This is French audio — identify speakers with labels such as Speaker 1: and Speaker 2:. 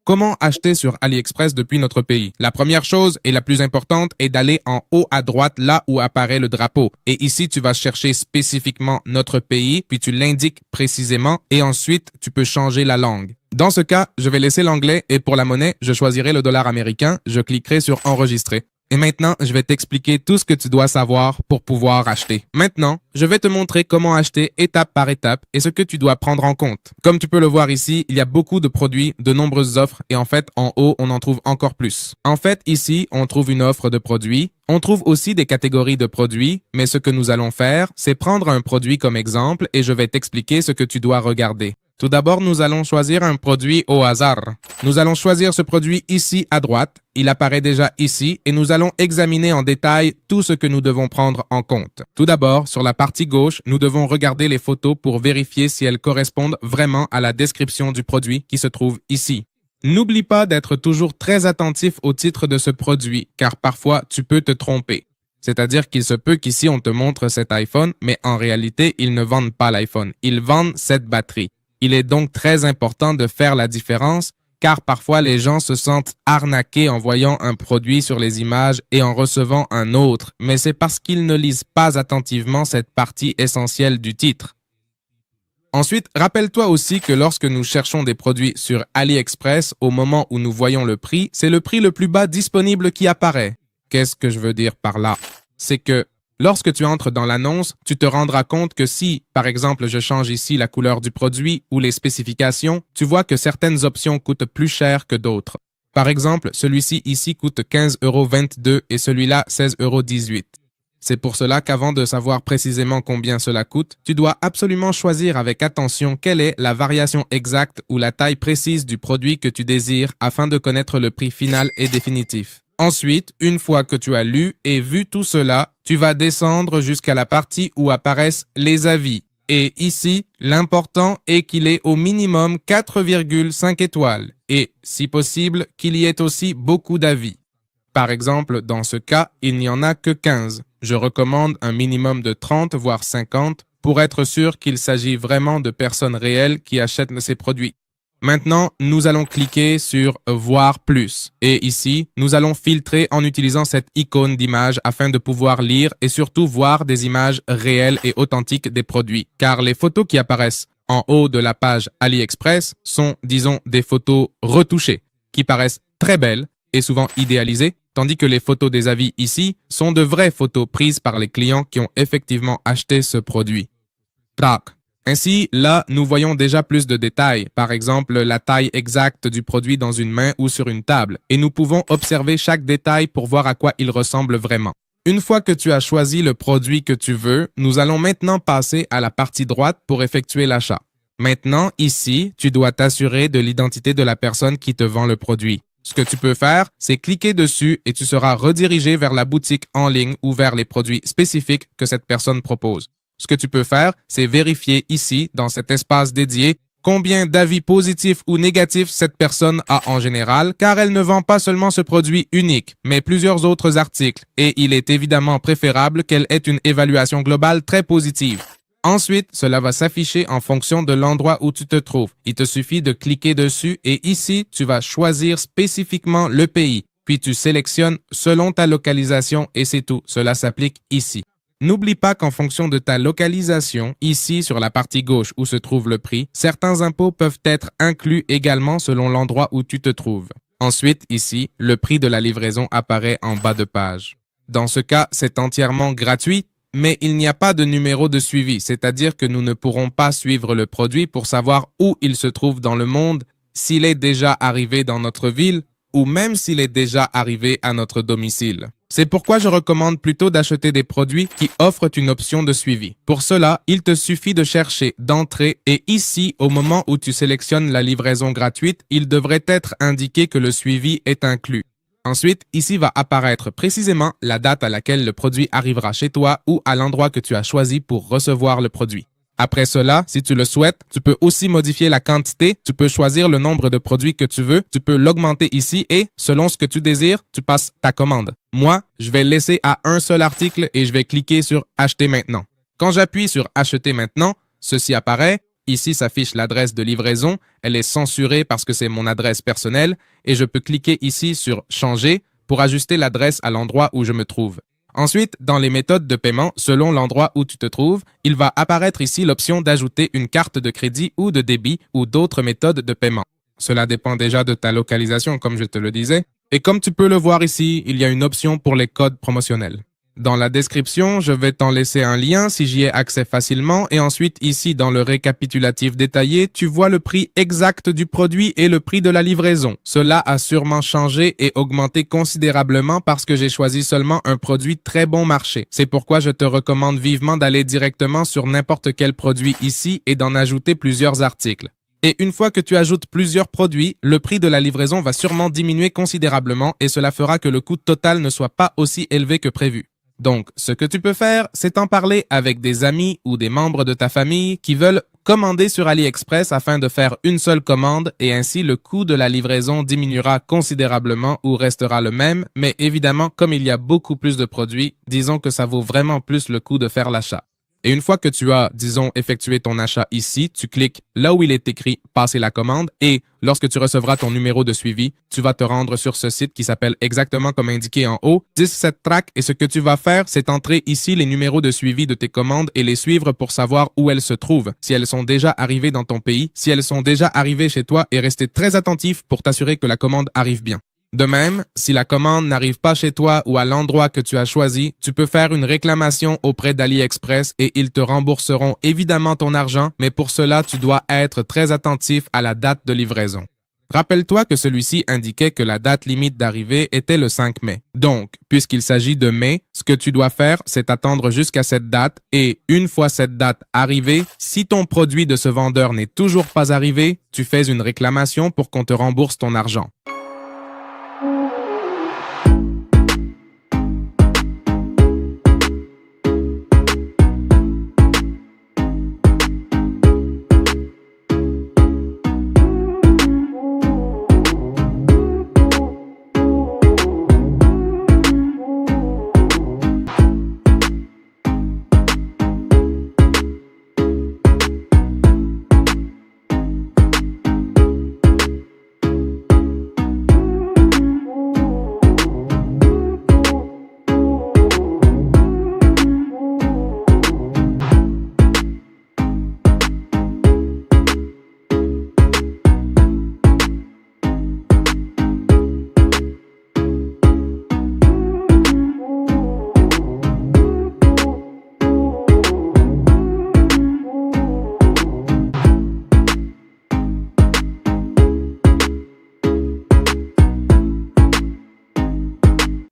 Speaker 1: Comment acheter sur AliExpress depuis notre pays? La première chose et la plus importante est d'aller en haut à droite là où apparaît le drapeau. Et ici, tu vas chercher spécifiquement notre pays, puis tu l'indiques précisément et ensuite, tu peux changer la langue. Dans ce cas, je vais laisser l'anglais et pour la monnaie, je choisirai le dollar américain. Je cliquerai sur enregistrer. Et maintenant, je vais t'expliquer tout ce que tu dois savoir pour pouvoir acheter. Maintenant, je vais te montrer comment acheter étape par étape et ce que tu dois prendre en compte. Comme tu peux le voir ici, il y a beaucoup de produits, de nombreuses offres et en fait, en haut, on en trouve encore plus. En fait, ici, on trouve une offre de produits. On trouve aussi des catégories de produits, mais ce que nous allons faire, c'est prendre un produit comme exemple et je vais t'expliquer ce que tu dois regarder. Tout d'abord, nous allons choisir un produit au hasard. Nous allons choisir ce produit ici à droite. Il apparaît déjà ici et nous allons examiner en détail tout ce que nous devons prendre en compte. Tout d'abord, sur la partie gauche, nous devons regarder les photos pour vérifier si elles correspondent vraiment à la description du produit qui se trouve ici. N'oublie pas d'être toujours très attentif au titre de ce produit, car parfois tu peux te tromper. C'est-à-dire qu'il se peut qu'ici on te montre cet iPhone, mais en réalité, ils ne vendent pas l'iPhone, ils vendent cette batterie. Il est donc très important de faire la différence car parfois les gens se sentent arnaqués en voyant un produit sur les images et en recevant un autre, mais c'est parce qu'ils ne lisent pas attentivement cette partie essentielle du titre. Ensuite, rappelle-toi aussi que lorsque nous cherchons des produits sur AliExpress, au moment où nous voyons le prix, c'est le prix le plus bas disponible qui apparaît. Qu'est-ce que je veux dire par là? C'est que lorsque tu entres dans l'annonce, tu te rendras compte que si, par exemple, je change ici la couleur du produit ou les spécifications, tu vois que certaines options coûtent plus cher que d'autres. Par exemple, celui-ci ici coûte 15,22 € et celui-là 16,18 €. C'est pour cela qu'avant de savoir précisément combien cela coûte, tu dois absolument choisir avec attention quelle est la variation exacte ou la taille précise du produit que tu désires afin de connaître le prix final et définitif. Ensuite, une fois que tu as lu et vu tout cela, tu vas descendre jusqu'à la partie où apparaissent les avis. Et ici, l'important est qu'il ait au minimum 4,5 étoiles et, si possible, qu'il y ait aussi beaucoup d'avis. Par exemple, dans ce cas, il n'y en a que 15. Je recommande un minimum de 30 voire 50 pour être sûr qu'il s'agit vraiment de personnes réelles qui achètent ces produits. Maintenant, nous allons cliquer sur « Voir plus » et ici, nous allons filtrer en utilisant cette icône d'image afin de pouvoir lire et surtout voir des images réelles et authentiques des produits. Car les photos qui apparaissent en haut de la page AliExpress sont, disons, des photos retouchées qui paraissent très belles et souvent idéalisées, tandis que les photos des avis ici sont de vraies photos prises par les clients qui ont effectivement acheté ce produit. Tac. Ainsi, là, nous voyons déjà plus de détails, par exemple la taille exacte du produit dans une main ou sur une table, et nous pouvons observer chaque détail pour voir à quoi il ressemble vraiment. Une fois que tu as choisi le produit que tu veux, nous allons maintenant passer à la partie droite pour effectuer l'achat. Maintenant, ici, tu dois t'assurer de l'identité de la personne qui te vend le produit. Ce que tu peux faire, c'est cliquer dessus et tu seras redirigé vers la boutique en ligne ou vers les produits spécifiques que cette personne propose. Ce que tu peux faire, c'est vérifier ici, dans cet espace dédié, combien d'avis positifs ou négatifs cette personne a en général, car elle ne vend pas seulement ce produit unique, mais plusieurs autres articles, et il est évidemment préférable qu'elle ait une évaluation globale très positive. Ensuite, cela va s'afficher en fonction de l'endroit où tu te trouves. Il te suffit de cliquer dessus et ici, tu vas choisir spécifiquement le pays, puis tu sélectionnes selon ta localisation et c'est tout. Cela s'applique ici. N'oublie pas qu'en fonction de ta localisation, ici sur la partie gauche où se trouve le prix, certains impôts peuvent être inclus également selon l'endroit où tu te trouves. Ensuite, ici, le prix de la livraison apparaît en bas de page. Dans ce cas, c'est entièrement gratuit, mais il n'y a pas de numéro de suivi, c'est-à-dire que nous ne pourrons pas suivre le produit pour savoir où il se trouve dans le monde, s'il est déjà arrivé dans notre ville ou même s'il est déjà arrivé à notre domicile. C'est pourquoi je recommande plutôt d'acheter des produits qui offrent une option de suivi. Pour cela, il te suffit de chercher d'entrée et ici, au moment où tu sélectionnes la livraison gratuite, il devrait être indiqué que le suivi est inclus. Ensuite, ici va apparaître précisément la date à laquelle le produit arrivera chez toi ou à l'endroit que tu as choisi pour recevoir le produit. Après cela, si tu le souhaites, tu peux aussi modifier la quantité, tu peux choisir le nombre de produits que tu veux, tu peux l'augmenter ici et, selon ce que tu désires, tu passes ta commande. Moi, je vais laisser à un seul article et je vais cliquer sur « Acheter maintenant ». Quand j'appuie sur « Acheter maintenant », ceci apparaît. ici s'affiche l'adresse de livraison, elle est censurée parce que c'est mon adresse personnelle et je peux cliquer ici sur changer pour ajuster l'adresse à l'endroit où je me trouve. Ensuite, dans les méthodes de paiement, selon l'endroit où tu te trouves, il va apparaître ici l'option d'ajouter une carte de crédit ou de débit ou d'autres méthodes de paiement. Cela dépend déjà de ta localisation, comme je te le disais. Et comme tu peux le voir ici, il y a une option pour les codes promotionnels. Dans la description, je vais t'en laisser un lien si j'y ai accès facilement et ensuite ici dans le récapitulatif détaillé, tu vois le prix exact du produit et le prix de la livraison. Cela a sûrement changé et augmenté considérablement parce que j'ai choisi seulement un produit très bon marché. C'est pourquoi je te recommande vivement d'aller directement sur n'importe quel produit ici et d'en ajouter plusieurs articles. Et une fois que tu ajoutes plusieurs produits, le prix de la livraison va sûrement diminuer considérablement et cela fera que le coût total ne soit pas aussi élevé que prévu. Donc, ce que tu peux faire, c'est en parler avec des amis ou des membres de ta famille qui veulent commander sur AliExpress afin de faire une seule commande et ainsi le coût de la livraison diminuera considérablement ou restera le même, mais évidemment, comme il y a beaucoup plus de produits, disons que ça vaut vraiment plus le coup de faire l'achat. Et une fois que tu as, disons, effectué ton achat ici, tu cliques là où il est écrit « Passer la commande » et lorsque tu recevras ton numéro de suivi, tu vas te rendre sur ce site qui s'appelle exactement comme indiqué en haut, 17 Track, et ce que tu vas faire, c'est entrer ici les numéros de suivi de tes commandes et les suivre pour savoir où elles se trouvent, si elles sont déjà arrivées dans ton pays, si elles sont déjà arrivées chez toi et rester très attentif pour t'assurer que la commande arrive bien. De même, si la commande n'arrive pas chez toi ou à l'endroit que tu as choisi, tu peux faire une réclamation auprès d'AliExpress et ils te rembourseront évidemment ton argent, mais pour cela, tu dois être très attentif à la date de livraison. Rappelle-toi que celui-ci indiquait que la date limite d'arrivée était le 5 mai. Donc, puisqu'il s'agit de mai, ce que tu dois faire, c'est attendre jusqu'à cette date et une fois cette date arrivée, si ton produit de ce vendeur n'est toujours pas arrivé, tu fais une réclamation pour qu'on te rembourse ton argent.